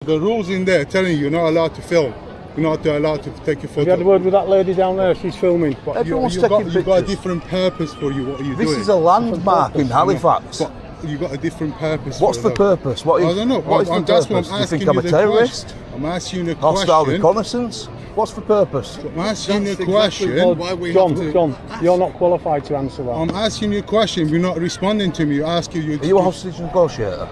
the rules in there telling you you're not allowed to film. You're not allowed to take a photo. Have you had a word with that lady down there? She's filming. Everyone's taking pictures. You've got a different purpose for you. What are you doing? This is a landmark in Halifax. But you've got a different purpose. What's the purpose? What is, I don't know. What is the That's purpose? what I'm You asking think I'm a terrorist? I'm asking you a question. Hostile reconnaissance? What's the purpose? I'm asking you a question. John, you're not qualified to answer that. I'm asking you a question. You're not responding to me. You're asking you. Are you a hostage negotiator?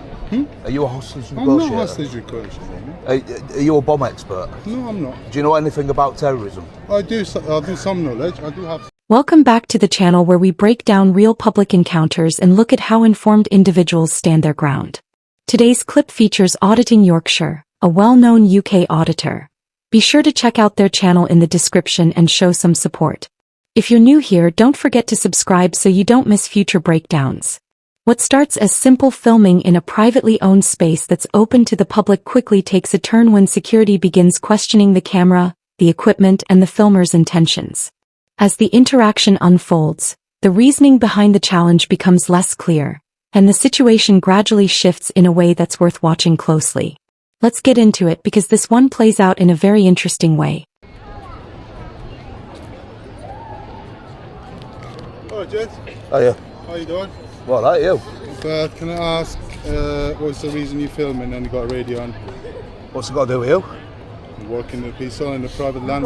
Are you a hostage negotiator? I'm not a hostage negotiator. Are you a bomb expert? No, I'm not. Do you know anything about terrorism? I do some knowledge. I do have. Welcome back to the channel where we break down real public encounters and look at how informed individuals stand their ground. Today's clip features Auditing Yorkshire, a well-known UK auditor. Be sure to check out their channel in the description and show some support. If you're new here, don't forget to subscribe so you don't miss future breakdowns. What starts as simple filming in a privately owned space that's open to the public quickly takes a turn when security begins questioning the camera, the equipment, and the filmer's intentions. As the interaction unfolds, the reasoning behind the challenge becomes less clear, and the situation gradually shifts in a way that's worth watching closely. Let's get into it because this one plays out in a very interesting way. Hello, Jed. Hiya. How you doing? Well, that you. Can I ask, what's the reason you're filming and you got a radio on? What's it got to do with you? You work in the peaceful in the private land.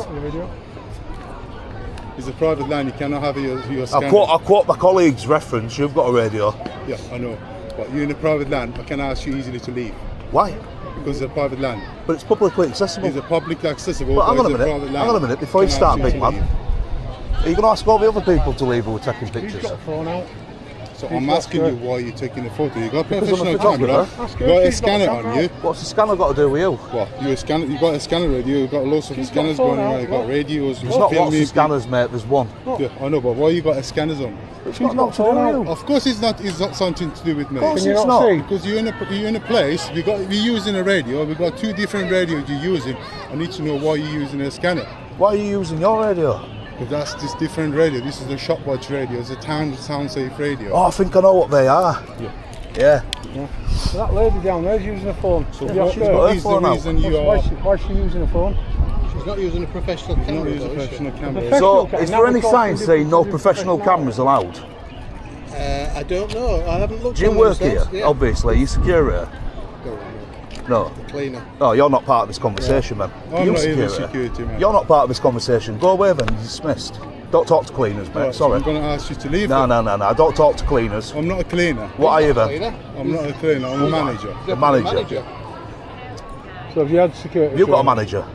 It's a private land. You cannot have your scanner. I'll quote my colleague's reference. You've got a radio. Yeah, I know. But you're in a private land. I can ask you easily to leave. Why? Because it's a private land. But it's publicly accessible. It's a publicly accessible. But hang on a it's minute. private land. Hang on a minute. Before you start, big man. Are you going to ask all the other people to leave who are taking pictures? He's got a phone out. So I'm asking you why you're taking a photo. You got a Because I'm a professional camera. photographer. You got a scanner on you. What's the scanner got to do with you? What? You got a scanner radio. You got lots of scanners going around. You got radios. There's not lots of scanners, mate. There's one. Yeah, I know, but why you got a scanners on? It's got nothing to do with you. Of course, it's not. It's not something to do with me. Of course Can you it's not not. see? Because you're in a place. We're using a radio. We got two different radios you're using. I need to know why you're using a scanner. Why are you using your radio? Because that's this different radio. This is a shopwatch radio. It's a sound safe radio. Oh, I think I know what they are. Yeah. Yeah. So that lady down there's using a phone. So Yeah, what she's got her is the phone out. reason you Why are? is she using a phone? She's not using a professional Not camera. using a though, is she? professional camera. Professional So, is there any sign saying no professional professional cameras allowed? I don't know. I haven't looked. Do you on work themselves. here? Yeah. Obviously, you security? No. Cleaner. Oh, you're not part of this conversation, man. I'm You not even security, man. You're not part of this conversation. Go away then, you're dismissed. Don't talk to cleaners, mate. Right, so Sorry. I'm going to ask you to leave. No, I don't talk to cleaners. I'm not a cleaner. What are you then? Cleaner. I'm not a cleaner. I'm a manager. A manager. So have you had security? Have you got a training? manager?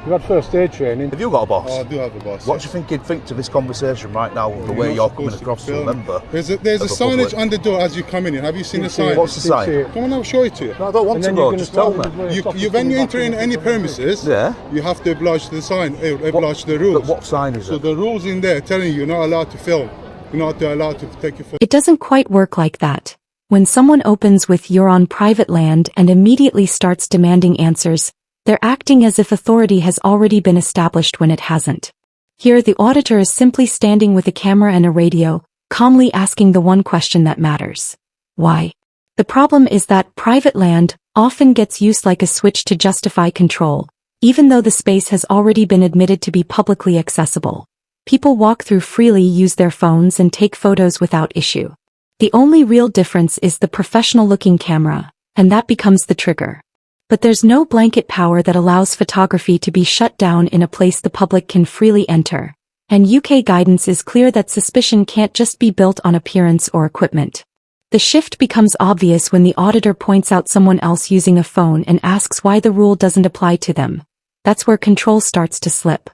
You've had first aid training. Have you got a boss? Oh, I do have a boss. What do you think he'd think to this conversation right now, the way not you're coming supposed to across to a film. member? There's a of signage public? on the door as you come in. Have you seen the sign? What's the Didn't see sign? it. Come on, I'll show it to you. No, I don't want And to then go, you're gonna just tell stop me. the- When you enter in any premises, Yeah. you have to oblige the sign, oblige the rules. But what sign is So it? the rules in there telling you you're not allowed to film. You're not allowed to take your photo. It doesn't quite work like that. When someone opens with "you're on private land" and immediately starts demanding answers, they're acting as if authority has already been established when it hasn't. Here, the auditor is simply standing with a camera and a radio, calmly asking the one question that matters. Why? The problem is that private land often gets used like a switch to justify control, even though the space has already been admitted to be publicly accessible. People walk through freely, use their phones, and take photos without issue. The only real difference is the professional-looking camera, and that becomes the trigger. But there's no blanket power that allows photography to be shut down in a place the public can freely enter. And UK guidance is clear that suspicion can't just be built on appearance or equipment. The shift becomes obvious when the auditor points out someone else using a phone and asks why the rule doesn't apply to them. That's where control starts to slip.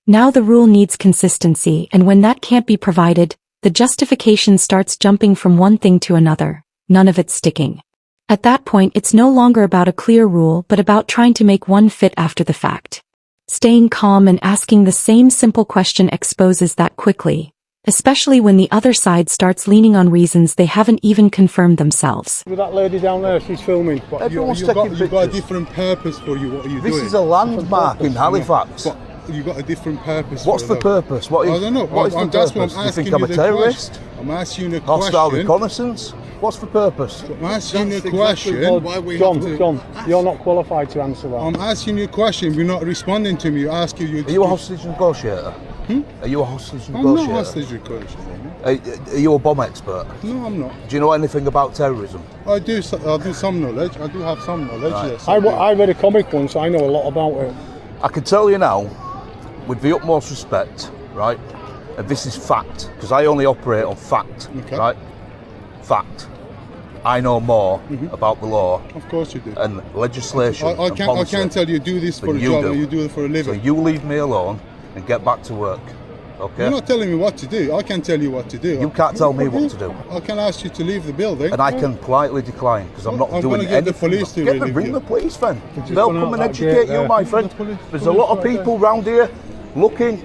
Now the rule needs consistency, and when that can't be provided, the justification starts jumping from one thing to another, none of it sticking. At that point, it's no longer about a clear rule but about trying to make one fit after the fact. Staying calm and asking the same simple question exposes that quickly, especially when the other side starts leaning on reasons they haven't even confirmed themselves. With that lady down there, she's filming. But Everyone's you taking got a pictures. different purpose for you. What are you This doing? is a landmark in Halifax. But you got a different purpose. What's for the that. purpose? What is, I don't know. What is the That's what purpose? I'm You asking think I'm a the terrorist? question. I'm asking you a Hostile question. reconnaissance? What's the purpose? I'm asking you a That's question. exactly why we John, have to John, ask. you're not qualified to answer that. I'm asking you a question. You're not responding to me. Asking you. Are you a hostage negotiator? Are you a hostage I'm negotiator? not hostage negotiator. Are you a bomb expert? No, I'm not. Do you know anything about terrorism? I do some knowledge. I do have some knowledge. Right. Yes. I read a comic once, I know a lot about it. I can tell you now, with the utmost respect, right, and this is fact, because I only operate on fact, Okay. right? Fact. I know more about the law Of course you do. and legislation I and policy. can't tell you do this for than a you job do. and you do it for a So living. you leave me alone and get back to work, okay? You're not telling me what to do. I can tell you what to do. You can't tell me what to do. I can ask you to leave the building. And I can politely decline because I'm not I'm doing gonna get the anything. police to Get relieve bring you. the police then. just They'll gone come out and that gate educate you, there. my friend. Police There's a lot of right people round here looking.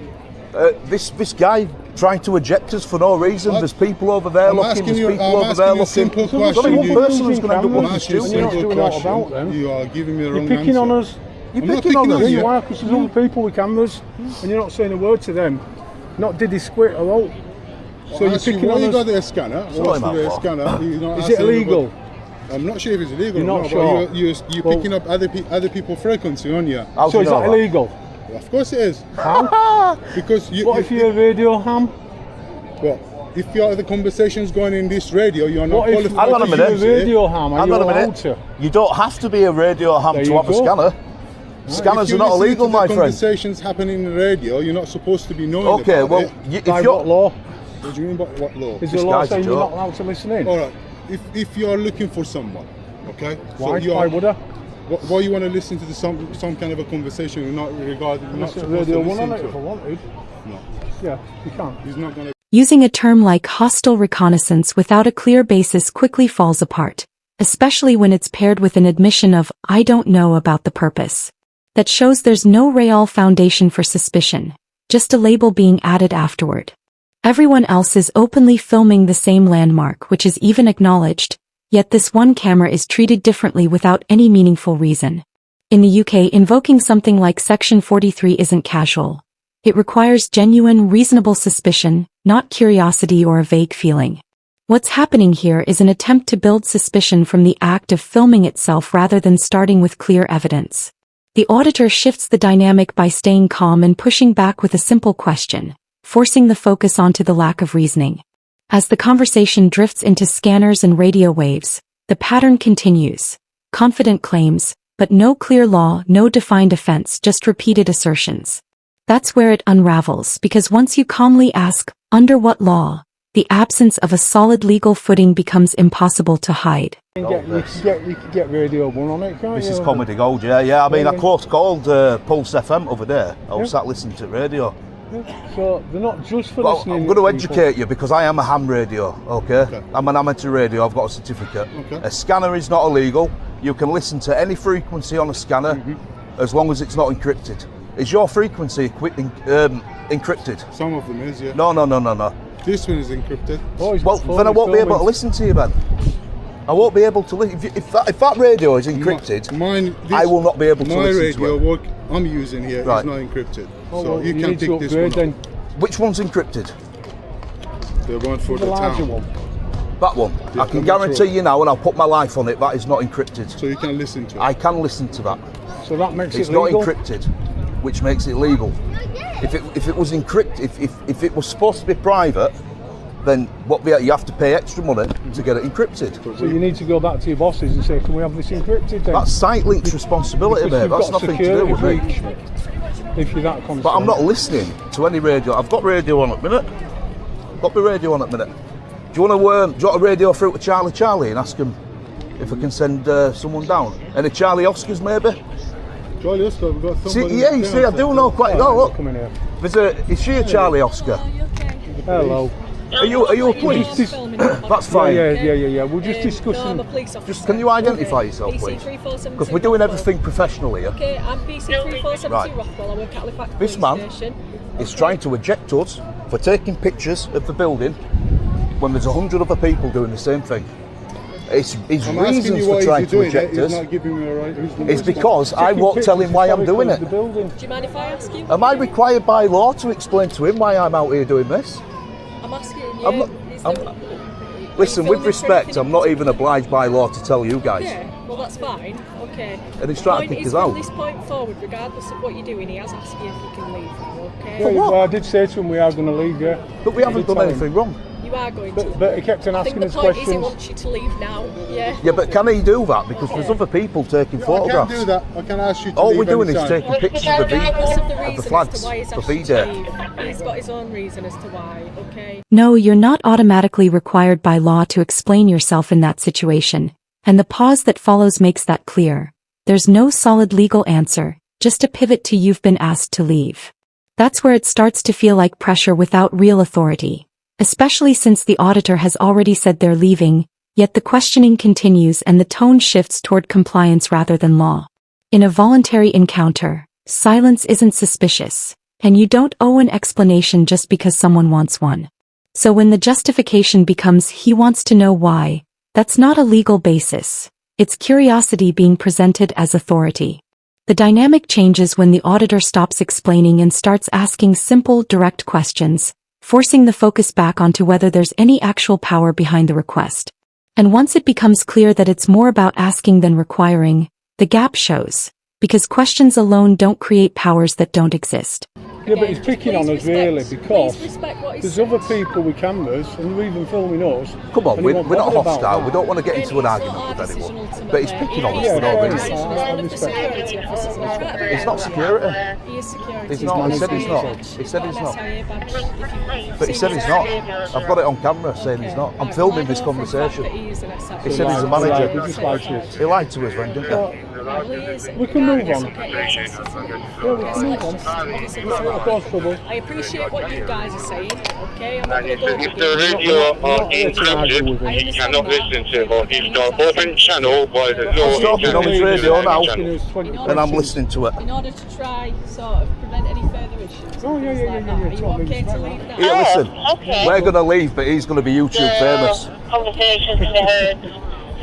This guy trying to eject us for no reason. There's people over there I'm looking. asking There's you- people I'm over asking there you a looking. simple There's only question. one You- person who's going to end up I'm with I'm this asking you a and you're not simple doing that question. about them. You are giving me the You're wrong picking answer. on us. You're I'm not picking on picking us. on Yeah, you. you are, because there's other people with cameras, and you're not saying a word to them. Not did he squit or out. So you're Ask you, picking why on you us. got the scanner? What's about the what? scanner? You're not Is asking it illegal? about- I'm not sure if it's illegal. You're or not not, sure? But you're Well- picking up other people's frequency on you. How do So you is know that illegal? Of course it is. How? Because you. What if you're a radio ham? Well, if your the conversation's going in this radio, you're not What if qualified. Hang on a to minute. use you're a it. radio ham? Are Hang you on a allowed minute. to? You don't have to be a radio ham There to you have a go. scanner. If Scanners you're are not listening illegal, to the my friend. Conversations happening in the radio. You're not supposed to be knowing Okay, about well, it. By if what you're law? What do you mean by what law? Is This there a law guy's a saying you're joke. not allowed to listen in? All right. If you're looking for someone, okay. Why? So Why would I? Why you want to listen to some kind of a conversation you're not regarding? You're not Listen to supposed Radio to 1 on listen it if I to. wanted. No, Yeah, you can. he's not gonna. Using a term like hostile reconnaissance without a clear basis quickly falls apart, especially when it's paired with an admission of, I don't know about the purpose. That shows there's no real foundation for suspicion, just a label being added afterward. Everyone else is openly filming the same landmark, which is even acknowledged, yet this one camera is treated differently without any meaningful reason. In the UK, invoking something like Section 43 isn't casual. It requires genuine, reasonable suspicion, not curiosity or a vague feeling. What's happening here is an attempt to build suspicion from the act of filming itself rather than starting with clear evidence. The auditor shifts the dynamic by staying calm and pushing back with a simple question, forcing the focus onto the lack of reasoning. As the conversation drifts into scanners and radio waves, the pattern continues. Confident claims, but no clear law, no defined offense, just repeated assertions. That's where it unravels, because once you calmly ask, under what law, the absence of a solid legal footing becomes impossible to hide. You can get Radio 1 on it, can't This you? is comedy gold, yeah. I mean, Yeah, I yeah. called Pulse FM over there. I was sat listening to radio. So they're not just for Well, listening. I'm going to people. educate you because I am a ham radio, okay? I'm an amateur radio, I've got a certificate. Okay. A scanner is not illegal. You can listen to any frequency on a scanner as long as it's not encrypted. Is your frequency encrypted? Some of them is, yeah. No. This one is encrypted. Oh, he's Well, got then I phone won't be able to filming. listen to you then. I won't be able to listen. If that radio is encrypted, Mine. I will not be able to My listen radio to it. work I'm using here is Right. not encrypted, Oh, so well, you can need to pick this upgrade one then. up. Which one's encrypted? The one for The the larger town. one. That one. Yeah, I can I'm not guarantee sure. you now, and I'll put my life on it, that is not encrypted. So you can listen to it. I can listen to that. So that makes It's it not legal. encrypted, which makes it legal. If it was encrypted, if it was supposed to be private, then you have to pay extra money to get it encrypted. So you need to go back to your bosses and say, can we have this encrypted then? That's SiteLink's responsibility, Because mate. you've That's got nothing to do security with me. breach if you're that concerned. But I'm not listening to any radio. I've got radio on at the minute. Got my radio on at the minute. Do you want to radio through to Charlie and ask him if I can send someone down? Any Charlie Oscars maybe? Charlie Oscar, we've got See, somebody. yeah, you see, I do know quite. Oh, Oh, look, come in here. is she a Charlie Oscar? Hello. Are you a police? That's fine. Yeah. We're just No, I'm discussing. a police officer. Just can you identify yourself, please? Because we're doing everything professionally here. Okay, I'm BC3472 Right. Rockwell. I work at Halifax This Police man Station. is trying to eject us for taking pictures of the building when there's 100 other people doing the same thing. His I'm asking reasons you for why trying he's to doing it. eject He's us not giving me a right. is because I won't tell him why I'm doing it. The building. Do you mind if I ask you? Am I required by law to explain to him why I'm out here doing this? I'm asking you. I'm not- is I'm- there- Listen, with respect, I'm not even obliged by law to tell you guys. Yeah, well that's fine. Okay. And he's trying to Point kick is, us out. From this point forward, regardless of what you're doing, he has asked you if you can leave now, okay? Yeah, well, I did say to him we are going to leave, yeah. But we haven't did done tell him. anything wrong. You are going to. But he kept on I think asking the us point is he questions. wants you to leave now, yeah? Yeah, but can he do that? Because there's other people taking I photographs. can't do that. I can ask you to All leave we're doing is anytime. taking pictures of Regardless of the the reason as flags to why he's for asked you to V-Day. leave, he's got his own reason as to why, okay? No, you're not automatically required by law to explain yourself in that situation, and the pause that follows makes that clear. There's no solid legal answer, just a pivot to you've been asked to leave. That's where it starts to feel like pressure without real authority. Especially since the auditor has already said they're leaving, yet the questioning continues and the tone shifts toward compliance rather than law. In a voluntary encounter, silence isn't suspicious, and you don't owe an explanation just because someone wants one. So when the justification becomes he wants to know why, that's not a legal basis. It's curiosity being presented as authority. The dynamic changes when the auditor stops explaining and starts asking simple, direct questions, forcing the focus back onto whether there's any actual power behind the request. And once it becomes clear that it's more about asking than requiring, the gap shows, because questions alone don't create powers that don't exist. Yeah, but he's picking on us really because please respect what he's there's said. other people with cameras and they're even filming us. Come on, and he we're won't not bother about hostile. that. We don't want to get into an It's argument not our with decision anyone. ultimately. But he's picking on us Yeah, for no fair reason. enough. As I one of the respect security officers, and I try to be He's not security. He is security. He's not. He said he's not. He said he's not. But he said he's not. I've got it on camera saying he's not. I'm filming this conversation. He said he's a He just manager. likes us. He lied to us then, didn't he? We can move on. Yeah, we can move on. Of course, trouble. I appreciate what you guys are saying, okay? I'm not going to go If the radio are encrypted, you cannot listen to it. But if it's got open channel, why there's no He's talking on his radio now, channel. and I'm listening to it. in order to try sort of prevent any further issues. Oh, yeah, things yeah, like yeah, that. yeah, Are you totally okay to respect leave that. now? Here, listen. Okay. We're going to leave, but he's going to be YouTube famous. Conversations can be heard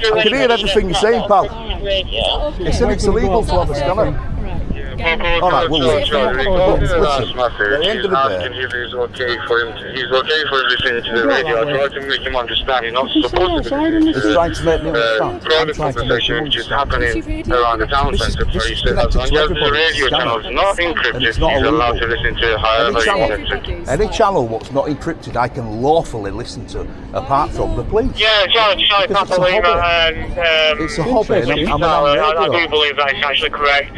through I can hear everything you're saying, pal. radio. He said it's illegal to have a scanner. Right. All right, we'll leave. Listen, At the end he's of the asking day, if it's okay for him. He's okay for listening to the radio. I try to make him understand. He's not supposed to be he's trying to make me understand. I'm private trying to make conversation him which is understand. happening around the town centre. This He is said as long connected to as the everybody's radio channel. channel is not And encrypted, it's not he's allowed to illegal. listen to however he channel. wants. Any channel what's not encrypted, I can lawfully listen to, apart from the police. Yeah, Charlie Because Papa it's a Lima, hobby. and It's a hobby, and I'm I on do radio. believe that it's actually correct.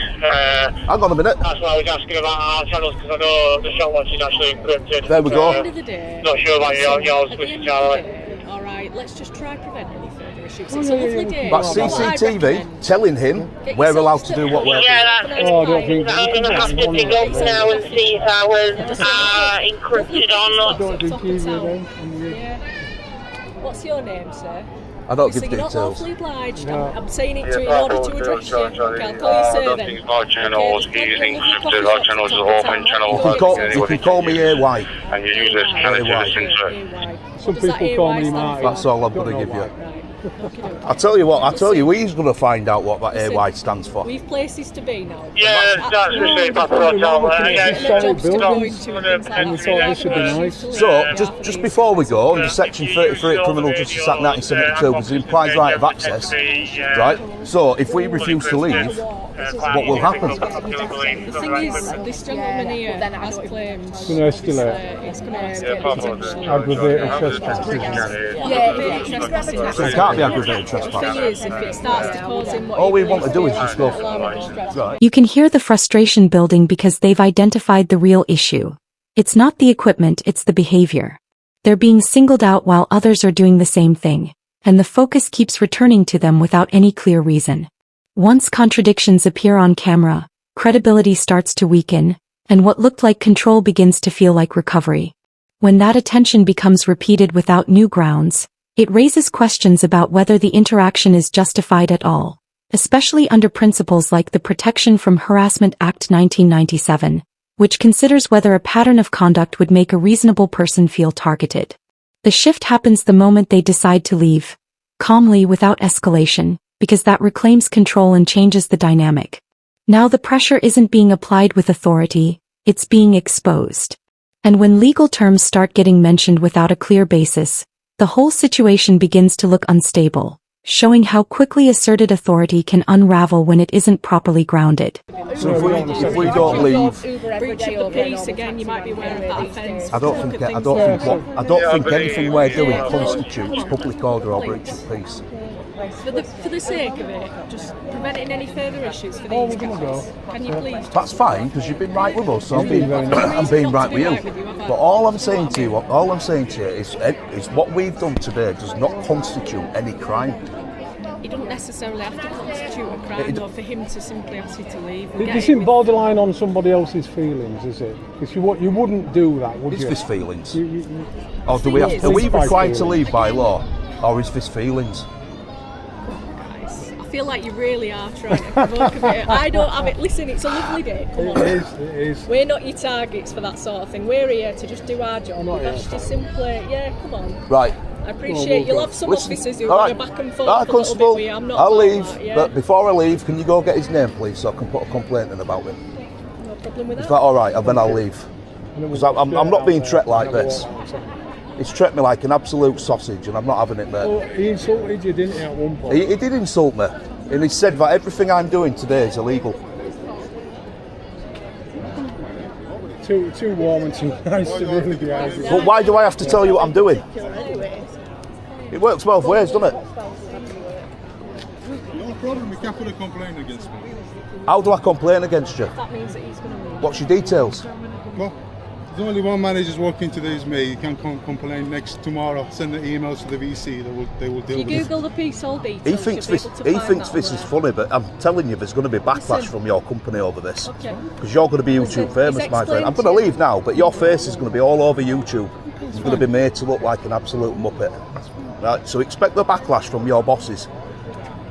Hang on a minute. That's why I was asking about our channels, because I know the shot watch is actually encrypted. There we go. At the end of the day, Not sure about yours, at the Mr. end Charlie. of the day, all right, let's just try prevent any further issues. It's a lovely day. But What I CCTV recommend, telling him get we're yourself allowed to do what we're Yeah, doing. that's Oh, I don't think I'm going to have to dig up now and see if ours are encrypted or not. Don't do Top TV of town. then. Yeah. What's your name, sir? I don't So give you're not details. lawfully obliged. No. I'm saying it to you in order to address you. Okay, I'll call you I sir don't then. think our channels Okay, is there's plenty of encrypted. coffee Our shops channels at are the top of open town. channel. You can call me AY. And your users can actually listen to it. Some What does that people call AY me stand Marty. for? That's all I'm Don't going to know give you. why. Right. I tell you what, he's going to find out what that AY stands for. We've places to be now. Yeah, that's the same Papa Hotel. Solid buildings. And we thought this would be nice. So, just before we go, under Section 33 of Criminal Justice Act 1972, there's an implied right of access, right? So, if we refuse to leave, what will happen? The thing is, this gentleman here has claimed It's going to escalate. it's going to escalate. Aggravated trespass. So it can't be aggravated The thing trespass. is, if it starts to cause him what All he we want to do is just go. believes Right. You can hear the frustration building because they've identified the real issue. It's not the equipment, it's the behavior. They're being singled out while others are doing the same thing, and the focus keeps returning to them without any clear reason. Once contradictions appear on camera, credibility starts to weaken, and what looked like control begins to feel like recovery. When that attention becomes repeated without new grounds, it raises questions about whether the interaction is justified at all, especially under principles like the Protection from Harassment Act 1997, which considers whether a pattern of conduct would make a reasonable person feel targeted. The shift happens the moment they decide to leave, calmly without escalation, because that reclaims control and changes the dynamic. Now the pressure isn't being applied with authority, it's being exposed. And when legal terms start getting mentioned without a clear basis, The whole situation begins to look unstable, showing how quickly asserted authority can unravel when it isn't properly grounded. So if we don't leave, Breach of the peace, again, you might be aware of that offence. I don't think anything we're doing constitutes public order or breach of peace. For the sake of it, just preventing any further issues for these guys. Can you please? That's fine, because you've been right with us, so I'm being right with you. But all I'm saying to you is what we've done today does not constitute any crime. It doesn't necessarily have to constitute a crime, though, for him to simply ask you to leave. This isn't borderline on somebody else's feelings, is it? Because you wouldn't do that, would you? Is this feelings? Or are we required to leave by law, or is this feelings? I feel like you really are trying to provoke a bit. I don't have it. Listen, it's a lovely day. Come on. It is. We're not your targets for that sort of thing. We're here to just do our job. That's just simply, come on. Right. I appreciate you'll have some officers who all go back and forth right, a little bit with you. I'm not I'll about leave, that, yeah. but before I leave, can you go get his name, please, so I can put a complaint in about him? No problem with Is that. that all right? And then I'll leave. Because I'm not being treated like this. He's treated me like an absolute sausage, and I'm not having it, mate. Well, he insulted you, didn't he, at one point? He did insult me, and he said that everything I'm doing today is illegal. Too warm and too nice to really be arguing. But why do I have to tell you what I'm doing? It works both ways, doesn't it? No problem, you can put a complaint against me. How do I complain against you? That means that he's going to leave. What's your details? Well, there's only one manager's working today is me. You can complain tomorrow. Send the emails to the VC. They will deal You with it. Google the piece all details. He thinks this is funny, but I'm telling you, there's going to be backlash from your company over this. Okay. Because you're going to be YouTube famous, my friend. I'm going to leave now, but your face is going to be all over YouTube. It's going to be made to look like an absolute muppet. Right, so expect the backlash from your bosses.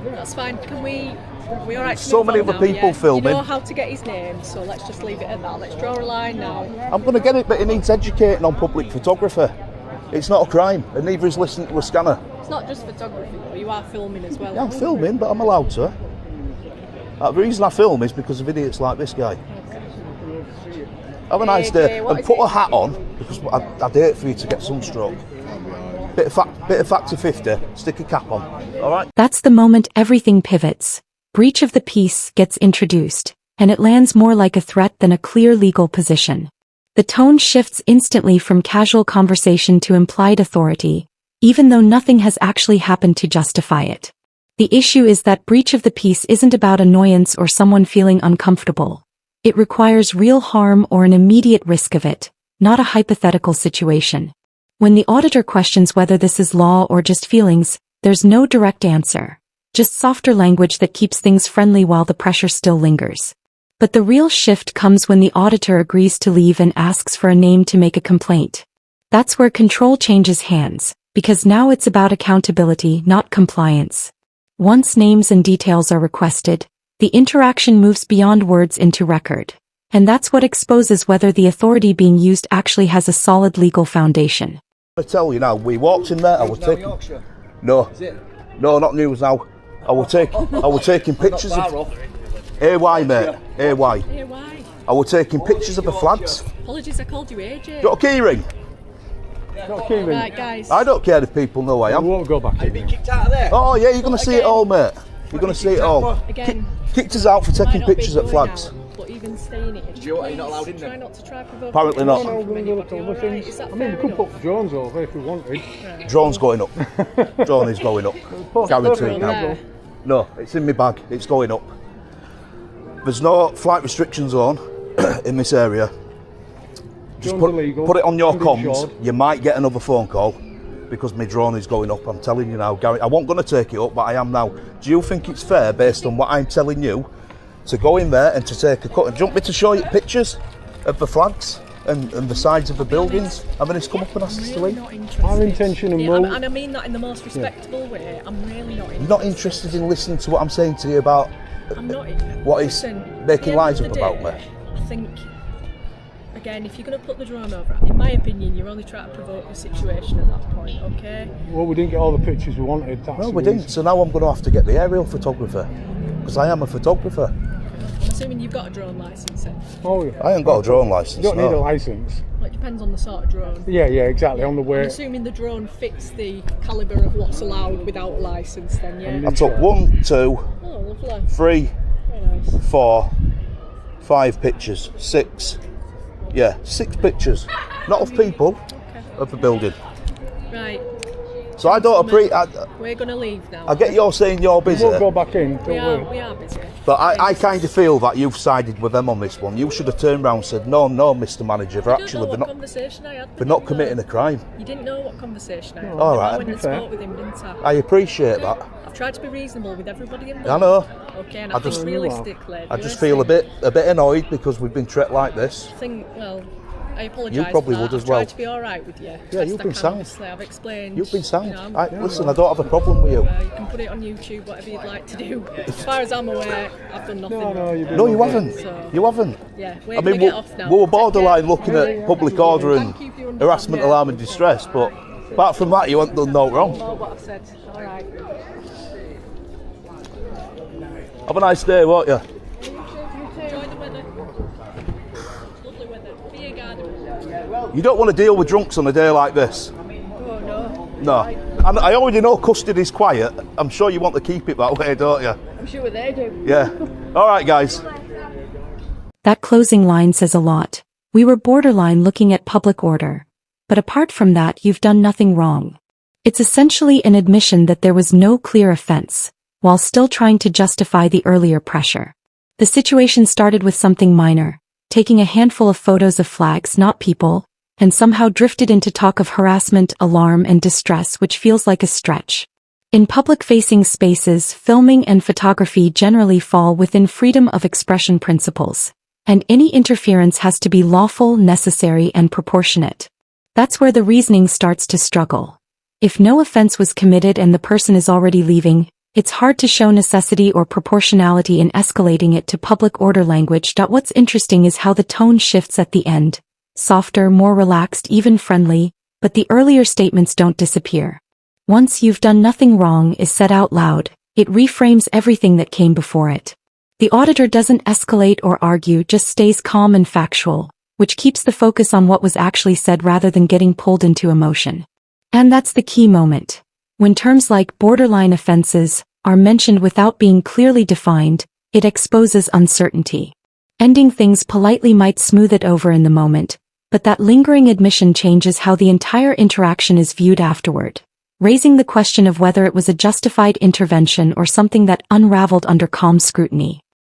That's fine. Can we all right? So many other people filming. You know how to get his name, so let's just leave it at that. Let's draw a line now. I'm going to get it, but he needs educating on public photography. It's not a crime, and neither is listening to a scanner. It's not just photography, though. You are filming as well. Yeah, I'm filming, but I'm allowed to. The reason I film is because of idiots like this guy. Have a nice day, and put a hat on, because I'd hate for you to get sunstroke. Bit of factor 50, stick a cap on, alright? That's the moment everything pivots. Breach of the peace gets introduced, and it lands more like a threat than a clear legal position. The tone shifts instantly from casual conversation to implied authority, even though nothing has actually happened to justify it. The issue is that breach of the peace isn't about annoyance or someone feeling uncomfortable. It requires real harm or an immediate risk of it, not a hypothetical situation. When the auditor questions whether this is law or just feelings, there's no direct answer. Just softer language that keeps things friendly while the pressure still lingers. But the real shift comes when the auditor agrees to leave and asks for a name to make a complaint. That's where control changes hands, because now it's about accountability, not compliance. Once names and details are requested, the interaction moves beyond words into record. And that's what exposes whether the authority being used actually has a solid legal foundation. I tell you now, we walked in there, I was taking... No, not news now. I was taking pictures of... AY, mate, AY. I was taking pictures of the flags. Apologies, I called you AJ. Got a key ring? Got a key ring? Right, guys. I don't care if people know who I am. We won't go back in there. Oh yeah, you're going to see it all, mate. You're going to see it all. Again, Kicked us out for taking might not be pictures at going flags. out, but even staying here, You're not allowed in there? try not to try provoke. Apparently not. No, we're going to look at other things. I mean, we could put drones over if we wanted. Drone's going up. Drone is going up. Guaranteed now. There. No, it's in my bag. It's going up. There's no flight restriction zone in this area. Just put it on your comms. You might get another phone call because my drone is going up. I'm telling you now, Gary. I wasn't going to take it up, but I am now. Do you think it's fair, based on what I'm telling you, to go in there and to take a cut? And do you want me to show you pictures of the flags and the sides of the buildings? I mean, it's come up and asked us to leave. Our intention and and I mean that in the most respectable way. I'm really not interested. Not interested in listening to what I'm saying to you about I'm not. what is making lies up about me. I think, again, if you're going to put the drone over, in my opinion, you're only trying to provoke the situation at that point, okay? Well, we didn't get all the pictures we wanted. No, we didn't. So now I'm going to have to get the aerial photographer, because I am a photographer. I'm assuming you've got a drone licence then. Oh yeah. I ain't got a drone licence. You don't need a no. licence. Well, it depends on the sort of drone. Yeah, exactly. On the I'm way. assuming the drone fits the calibre of what's allowed without a licence then, yeah? I took 1, 2, Oh, lovely. 3, Very nice. 4, 5 pictures, 6. Yeah, 6 pictures. Not of people, of the building. Right, So I don't appreciate. we're going to leave now. I get you're saying you're busy, We'll go back in. Don't We worry. are busy. but I kind of feel that you've sided with them on this one. You should have turned around and said, no, Mr. Manager, I don't know actually, what they're conversation I had. they're not committing a crime. You didn't know what conversation I had. All right. I went and Fair. spoke with him, didn't I? I appreciate that. I've tried to be reasonable with everybody involved. I know. Okay, and I I think just- realistically, I just feel a bit annoyed because we've been treated like this. I apologise. You probably for that. would as I've well. tried to be all right with you. Yeah, Best you've I been can, sound. obviously. I've explained. You've been sound. You know, Listen, I don't have a problem with you. you can put it on YouTube, whatever you'd like to do. As far as I'm aware, I've done nothing. No, you've been No, you okay. haven't. So- You haven't. Yeah, we're I going mean, to get off now. we were Take borderline care. looking at public order and Thank you for your harassment, understanding. alarm and distress, but apart from that, you haven't done no wrong. All what I've said. All right. Have a nice day, won't you? Enjoy the weather. Lovely weather. Be a garden. You don't want to deal with drunks on a day like this. Oh no. No. And I already know custody's quiet. I'm sure you want to keep it that way, don't you? I'm sure they do. Yeah. All right, guys. That closing line says a lot. We were borderline looking at public order. But apart from that, you've done nothing wrong. It's essentially an admission that there was no clear offense, while still trying to justify the earlier pressure. The situation started with something minor, taking a handful of photos of flags, not people, and somehow drifted into talk of harassment, alarm, and distress, which feels like a stretch. In public-facing spaces, filming and photography generally fall within freedom of expression principles, and any interference has to be lawful, necessary, and proportionate. That's where the reasoning starts to struggle. If no offense was committed and the person is already leaving, it's hard to show necessity or proportionality in escalating it to public order language. What's interesting is how the tone shifts at the end. Softer, more relaxed, even friendly, but the earlier statements don't disappear. Once "you've done nothing wrong" is said out loud, it reframes everything that came before it. The auditor doesn't escalate or argue, just stays calm and factual, which keeps the focus on what was actually said rather than getting pulled into emotion. And that's the key moment. When terms like borderline offenses are mentioned without being clearly defined, it exposes uncertainty. Ending things politely might smooth it over in the moment, but that lingering admission changes how the entire interaction is viewed afterward, raising the question of whether it was a justified intervention or something that unraveled under calm scrutiny.